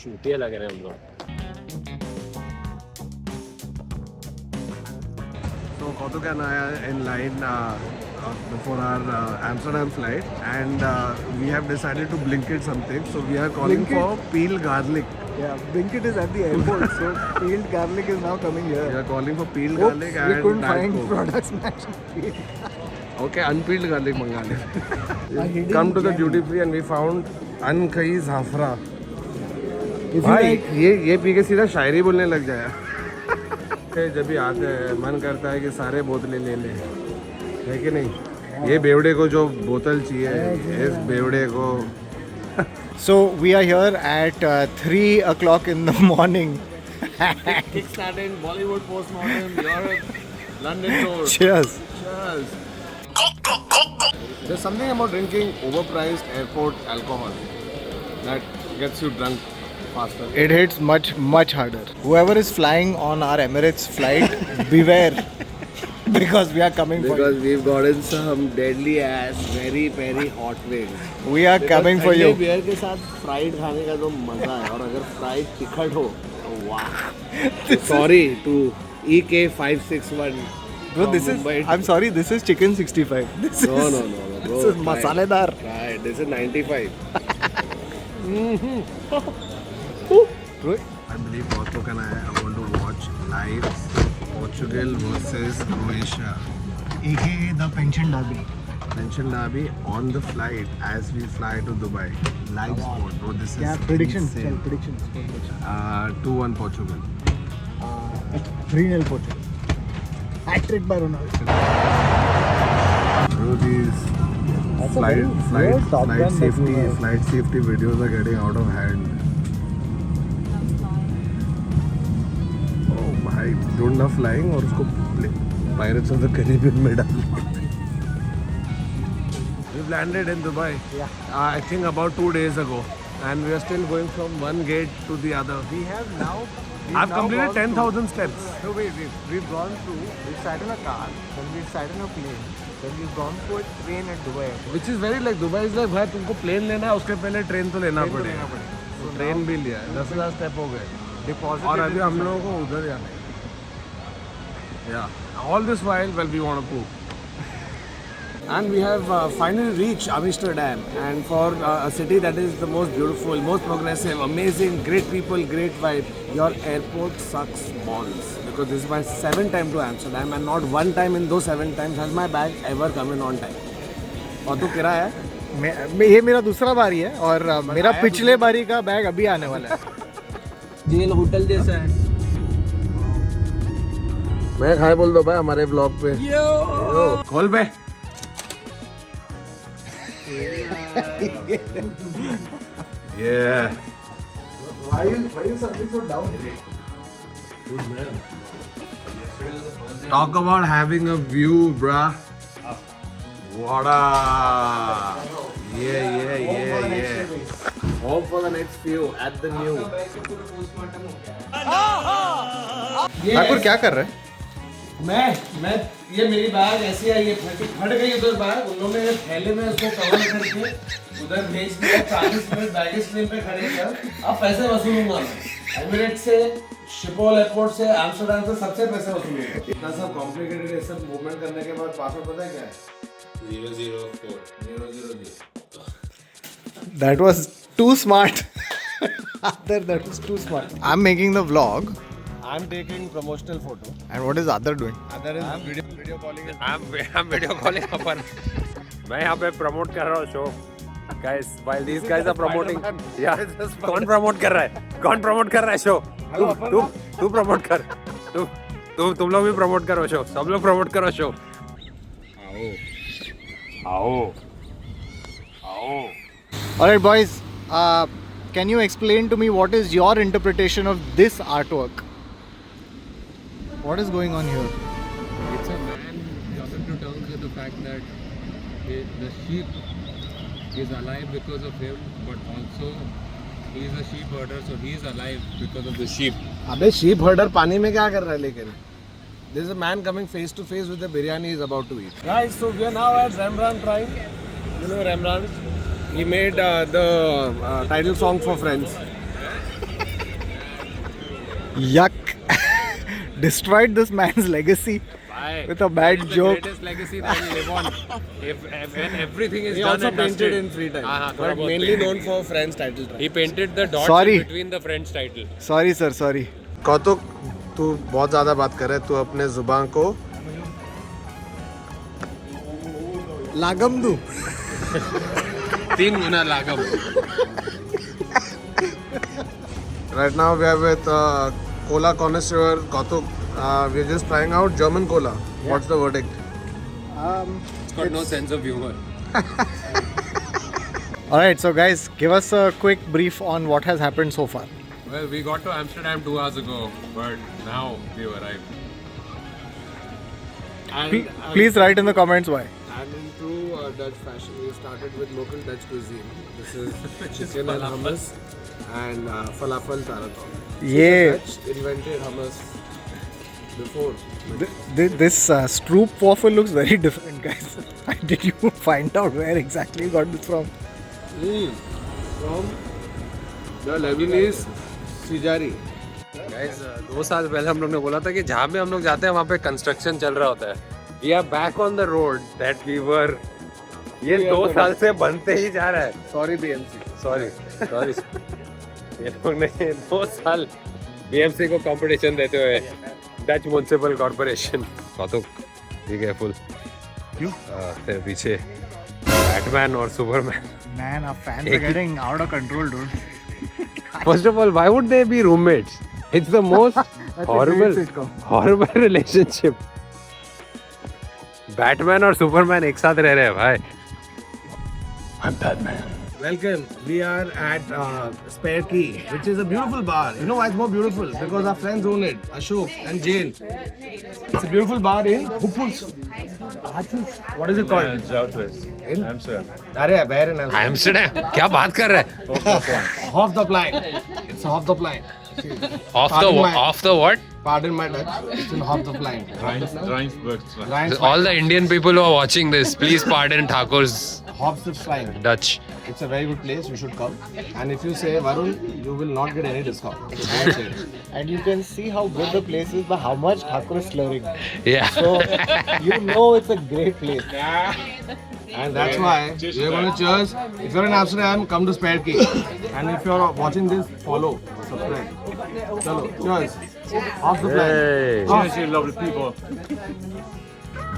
चूतिया लग रहे हैं हम लोग. So Kautukan are in line for our Amsterdam flight, and we have decided to Blinkit something. So we are calling Blinkit? for peeled garlic. Yeah, Blinkit is at the airport, so peeled garlic is now coming We here. are calling for peeled Oops, garlic we and couldn't Diet find Coke. products matching peeled. Okay, unpeeled garlic manga le. hidden Come to the gem. duty free and we found unkai zafra. If you भाई like, ये P के सीधा शायरी बोलने लग जाया. जब भी आते हैं मन करता है कि सारे बोतलें ले लें, है कि नहीं? ये बेवड़े को जो बोतल चाहिए, इस बेवड़े को. so we are here at 3 o'clock in the morning. Kickstarting Bollywood postmodern Europe London tour. Cheers. Cheers. There's something about drinking overpriced airport alcohol that gets you drunk faster. It hits much harder. Whoever is flying on our Emirates flight, beware, because we are coming for you. Because we've gotten some deadly ass, very hot wings. We are coming for you. Beer के साथ fried खाने का जो मजा है, और अगर fried तिखट हो तो वाह. Sorry to EK561. Bro, this is. I'm sorry. This is chicken 65. This is. No, bro. This is masaledar. Right, this is 95. Bro, I believe Kautukan and I are going to watch live Portugal versus Croatia. AKA the pension derby. Pension derby on the flight as we fly to Dubai. Live sport, bro. This is Yeah, predictions. insane. Predictions. 2-1 Portugal. 3-0 Portugal. Hat-trick by Ronaldo. Bro, these That's a very weird Top Gun that we have. flight safety videos are getting out of hand. Oh भाई, don't love flying और उसको Pirates of the Caribbean में डाल. We've landed in Dubai. Yeah. I think about 2 days ago, and we are still going from one gate to the other. We have now. I've completed 10,000 steps. No, we've gone through. We've sat in a car, then we've sat in a plane, then we've gone through a train at Dubai. Which is very like Dubai is like भाई तुमको plane लेना है उसके पहले train तो लेना Train तो पड़ेगा. लेना पड़ेगा. तो ट्रेन भी लिया है. 10,000 स्टेप हो गए. Deposited. और अभी हम लोगों को उधर जाना है. Yeah. All this while, well, we want to poop. And we have finally reached Amsterdam, and for a city that is the most beautiful, most progressive, amazing, great people, great vibe, your airport sucks balls. Because this is my 7th time to Amsterdam, and not one time in those 7 times has my bag ever come in on time. और तू किरा है? ये मेरा दूसरा बारी है और मेरा पिछले बारी का बैग अभी आने वाला है. जेल होटल जैसा है. मैं खाए बोल दो भाई हमारे ब्लॉग पे. यो खोल बे. Yeah. Why you something so down? Talk about having a view, bruh. What a... Yeah. Hope for the next view at the new. Thakur क्या कर रहे हैं? मैं ये मेरी बैग ऐसी है, ये फट गई उधर बैग. उन्होंने थैले में उसको कवर करके उधर भेज दिया. 40 मिनट बैगेज क्लेम पे खड़े कर. अब पैसे वसूलूंगा मैं. एमिरेट्स से, शिपोल एयरपोर्ट से, एम्स्टर्डम से सबसे पैसे वसूलूंगा. इतना सब कॉम्प्लिकेटेड है, सब मूवमेंट करने के बाद पासवर्ड पता है क्या है? 004 000. That was too smart. Adar, that was too smart. I'm making the vlog. I'm taking promotional photo. And what is Adar doing? Other is video calling. I'm video calling अपन. मैं यहाँ पे promote कर रहा हूँ show. Guys, while these guys are promoting, yeah, कौन promote कर रहा है? कौन promote कर रहा है show? तू promote कर. तुम लोग भी promote करो show. सब लोग promote करो show. आओ. Alright, boys. Can you explain to me what is your interpretation of this artwork? What is going on here? It's a man coming to terms with the fact that the sheep is alive because of him, but also he is a sheep herder, so he is alive because of the sheep. अबे sheep herder पानी में क्या कर रहा है लेकिन? There is a man coming face to face with the biryani he is about to eat. Guys, so we are now at Rembrandt Prime. You know Rembrandt? He made the title song for Friends. Yuck. Destroyed this man's legacy with a bad joke. Greatest legacy that will live on. When everything is He done also and painted dusted. in free time, थोड़ा but बहुत mainly painted. known for Friends title track. He painted the dots Sorry. in between the French title. Sorry sir, sorry. कौतुक, तू बहुत ज़्यादा बात कर रहा है. तू अपने जुबान को Lagam do. 3 गुना लागम. Right now we are with cola connoisseur Kautuk. We are just trying out German cola. What's the verdict? It's got no sense of humor. Alright, so guys, give us a quick brief on what has happened so far. Well, we got to Amsterdam 2 hours ago, but now we've arrived. P- please write in the comments why. And in true Dutch fashion, we started with local Dutch cuisine. This is chicken and hummus and falafel taraton. Yeah. Dutch invented hummus before. This Stroop waffle looks very different, guys. Did you find out where exactly you got this from? From the Lebanese Sijari. Guys, 2 साल पहले हम लोग ने बोला था कि जहाँ भी हम लोग जाते हैं वहाँ पे कंस्ट्रक्शन चल रहा होता है. We are back on the road that we were. ये 2 साल से बनते ही जा रहा है. Sorry BMC. Sorry. ये लोग ने 2 साल BMC को कंपटीशन देते हुए डच म्युनिसिपल कॉर्पोरेशन. कौतुक, बी केयरफुल. क्यों? तेरे पीछे बैटमैन और Superman. Man, our fans are getting out of control, dude. First of all, why would they be roommates? It's the most horrible relationship. Batman और Superman एक साथ रह रहे हैं भाई. Welcome. We are at Spare Key, which is a beautiful bar. You know why it's more beautiful? Because our friends own it, Ashok and Jane. It's a beautiful bar in Hupus. What is it called? In Amsterdam. Where in Amsterdam? Amsterdam. क्या बात कर रहा है? Half the pint. It's half the pint. Off the what? Pardon my Dutch. It's in half the pint. All the Indian people who are watching this, please pardon Thakur's Half the pint. Dutch. It's a very good place. You should come. And if you say Varun, you will not get any discount. That's it. And you can see how good the place is by how much Thakur is slurring. Yeah. So, you know it's a great place. And that's why we're going to cheers. If you're in Amsterdam, come to Spare Key. And if you're watching this, follow, subscribe. Chalo, cheers. Off the Hey. plan. You lovely people.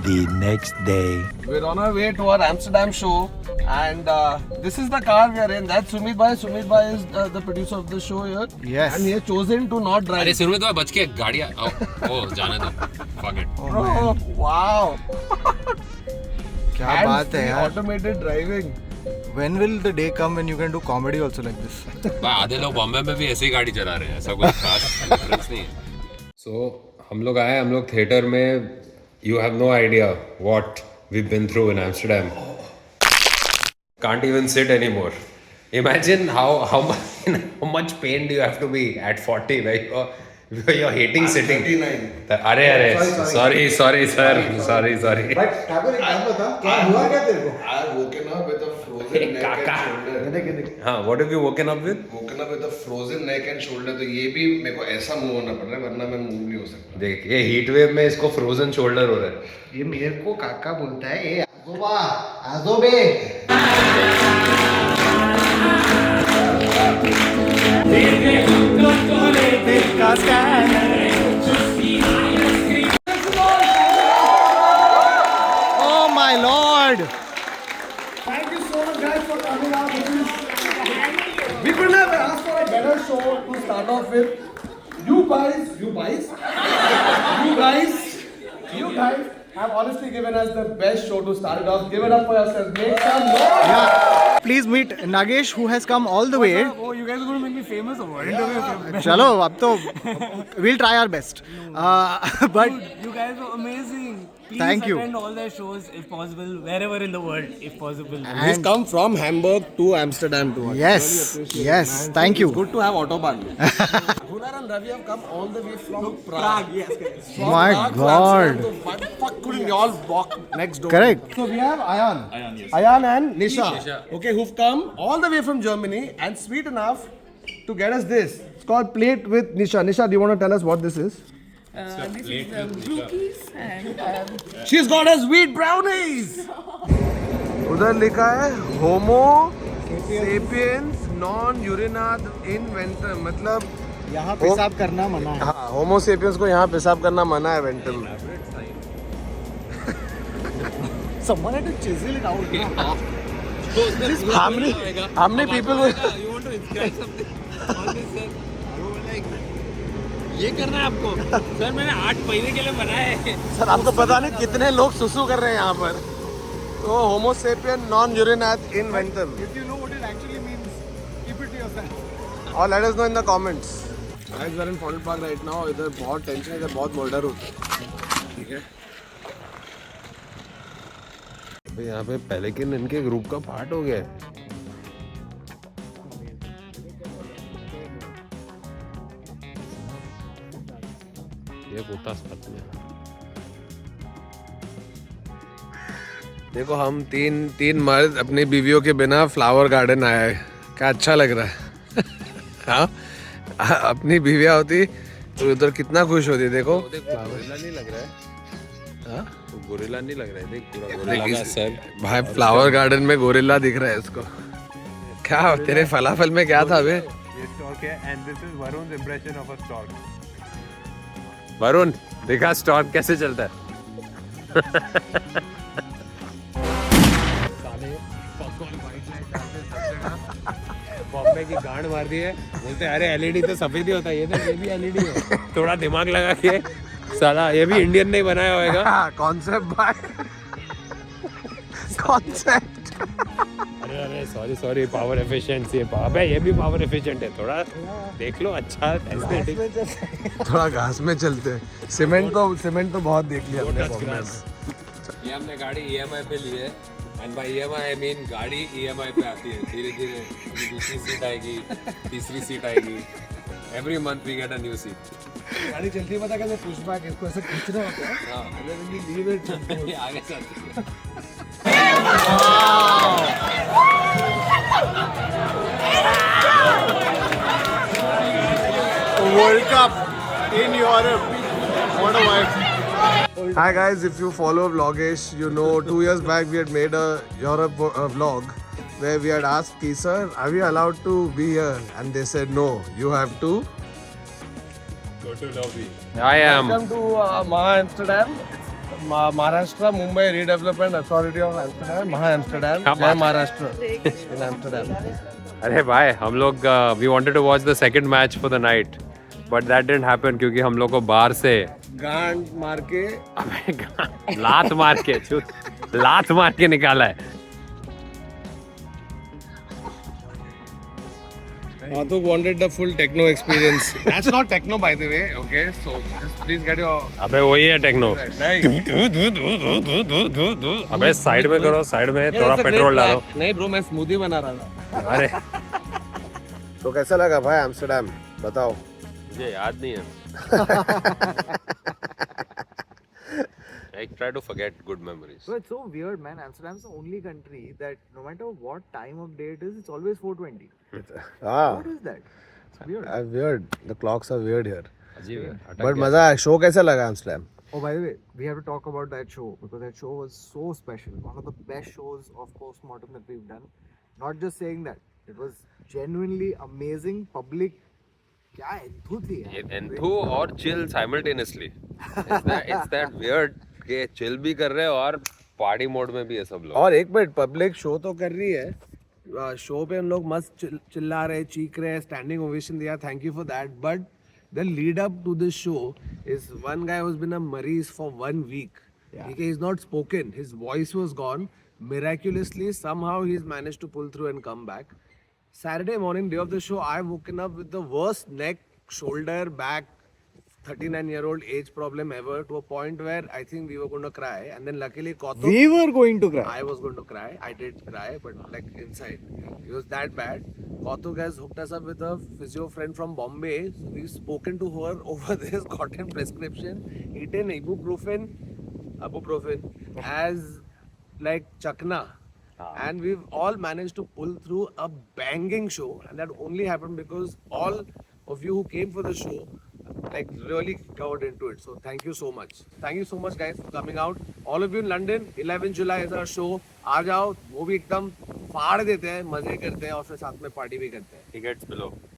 The next day. We're on our way to our Amsterdam show. And this is the car we are in. That's Sumit Bhai. Sumit Bhai is the producer of the show here. Yes. And he has chosen to not drive. अरे सुनो तो बच के गाड़ियाँ. ओ जाने दो. Fuck it. Oh, wow. क्या And बात है free यार. automated driving. When will the day come when you can do comedy also like this? आधे लोग बॉम्बे में भी ऐसे ही गाड़ी चला रहे हैं. ऐसा कोई खास डिफरेंस नहीं है. So हम लोग आए. हम लोग थिएटर में. You have no idea what we've been through in Amsterdam. Can't even sit anymore. Imagine how much pain do you have to be at 40 where you're hating sitting. 39. अरे sorry sir. Sorry. Thakur एक बात बता, क्या हुआ क्या तेरे को? I woken up with a frozen neck and shoulder. हाँ, what have you woken up with? Woken up with a frozen neck and shoulder. तो ये भी मेरे को ऐसा मूव होना पड़ रहा है, वरना मैं मूव नहीं हो सकता. देख ये हीट वेव में इसको फ्रोजन शोल्डर हो रहा है. ये मेरे को काका बोलता है ये आजोबा आजोबे. Oh my lord. Thank you so much guys for coming out. We couldn't have asked for a better show to start off with. You guys have honestly given us the best show to start it off. Give it up for yourselves. Make some noise. Yeah. Please meet Nagesh who has come all the way. Oh, you guys are going to make me famous or what? चलो अब तो we'll try our best. But You guys are amazing. Please Thank you. attend all their shows if possible, wherever in the world, if possible. He's come from Hamburg to Amsterdam to us. yes, Really appreciate yes, it, man. thank you. Good to have Autobahn. Hunar and Ravi have come all the way from Prague. Yes, correct. From My Prague to God. Amsterdam. So why the fuck couldn't you all walk next door? Correct. So we have Ayan. Ayan, yes. Ayan and Nisha. Okay, who've come all the way from Germany and sweet enough to get us this. It's called Plate with Nisha. Nisha, do you want to tell us what this is? This is brookies and She's got us wheat brownies. उधर लिखा है Homo sapiens non urinat inventor, मतलब यहाँ पेशाब करना मना है. हाँ, Homo sapiens को यहाँ पेशाब करना मना है वेंटल में. Someone had to chisel it out. how many people will ये करना है आपको सर. मैंने 8 महीने के लिए बनाया है. सर आपको पता नहीं कितने लोग सुसु कर रहे हैं यहाँ पर. तो Homo sapien non urinat inventor. If you know what it actually means, keep it to yourself. और let us know in the comments. Guys, we are in Fondle Park right now. इधर बहुत टेंशन है, इधर बहुत murder होता है. ठीक है. अबे यहाँ पे पहले के इनके ग्रुप का पार्ट हो गया है. ये कुत्ता स्पत में. देखो हम तीन मर्द अपनी बीवियों के बिना फ्लावर गार्डन आया है. क्या अच्छा लग रहा है. हाँ, अपनी बीवियाँ होती तो उधर कितना खुश होती. देखो गोरिल्ला नहीं लग रहा है. हाँ? गोरिल्ला नहीं लग रहा है. देख पूरा गोरिल्ला सर. भाई फ्लावर गार्डन में गोरिल्ला दिख रहा है इसको. क्या तेरे फलाफल में क्या था बे? ये स्टॉक है and this is Varun's impression of a stock. Varun देखा स्टॉक कैसे चलता है. बॉम्बे की गांड मार दी है. बोलते अरे एलईडी तो सफेद ही होता है. ये भी एलईडी है. थोड़ा दिमाग लगा के साला ये भी इंडियन नहीं बनाया होगा. कॉन्सेप्ट भाई. कॉन्सेप्ट. अरे सॉरी पावर एफिशिएंसी है. अबे ये भी पावर एफिशिएंट है. थोड़ा देख लो. अच्छा एस्थेटिक. थोड़ा घास में चलते हैं. सीमेंट तो बहुत देख लिया हमने बॉम्बे में. ये हमने गाड़ी ईएमआई पे ली है. And by EMI I mean गाड़ी ईएमआई पे आती है. धीरे धीरे दूसरी सीट आएगी, तीसरी सीट आएगी. Every month we get a new seat. गाड़ी चलती है पता कैसे पुश बैक इसको ऐसे खींचना होता है. हाँ. Leave it. ये आगे चलती है. World Cup in Europe. What a vibe. Hi guys, if you follow Vlogesh, you know 2 years back we had made a Europe vlog where we had asked ki, sir, are we allowed to be here? And they said no, you have to Go to lobby. I am. Welcome to Maha-Amsterdam. Maharashtra Mumbai Redevelopment Authority of Amsterdam. Maha-Amsterdam. Jai Maharashtra in Amsterdam. अरे भाई हम लोग we wanted to watch the second match for the night, but that didn't happen क्योंकि हम लोग को बाहर से गांड मार के लात मार के निकाला है. Mathuk wanted the full techno experience. That's not techno by the way, okay? So just please get your. अबे वही है टेक्नो. अबे साइड में करो. साइड में थोड़ा पेट्रोल डालो. नहीं ब्रो, मैं स्मूदी बना रहा था. अरे तो कैसा लगा भाई एम्स्टर्डम? बताओ. मुझे याद नहीं है. I try to forget good memories. So it's so weird, man. Amsterdam's the only country that no matter what time of day it is, it's always 4:20. What is that? It's weird. Weird. The clocks are weird here. अजीब है. But मजा आया. Show कैसा लगा Amsterdam? Oh, by the way, we have to talk about that show because that show was so special. One of the best shows of postmortem that we've done. Not just saying that. It was genuinely amazing. Public. क्या enthu थी यार. Enthu और chill simultaneously. It's that weird कि chill भी कर रहे हैं और पार्टी मोड में भी है सब लोग. और एक मिनट, पब्लिक शो तो कर रही है. शो पे हम लोग मस्त चिल्ला रहे, चीख रहे, स्टैंडिंग ओवेशन दिया. Thank you for that. But the lead up to this show is one guy who's been a मरीज for 1 week. He is not spoken. His voice was gone. Miraculously, somehow he's managed to pull through and come back. Saturday morning, day of the show, I woken up with the worst neck, shoulder, back, 39-year-old age problem ever, to a point where I think we were going to cry. And then luckily Kautuk, We were going to cry. I was going to cry. I did cry, but like inside. It was that bad. Kautuk has hooked us up with a physio friend from Bombay. So we've spoken to her over this, gotten prescription, eaten ibuprofen as like chakna. and we've all managed to pull through a banging show, and that only happened because all of you who came for the show like really covered into it. So thank you so much. Thank you so much guys for coming out. All of you in London, 11 July is our show. आ जाओ, वो भी एकदम फाड़ देते हैं, मजे करते हैं और फिर साथ में पार्टी भी करते हैं. Tickets below.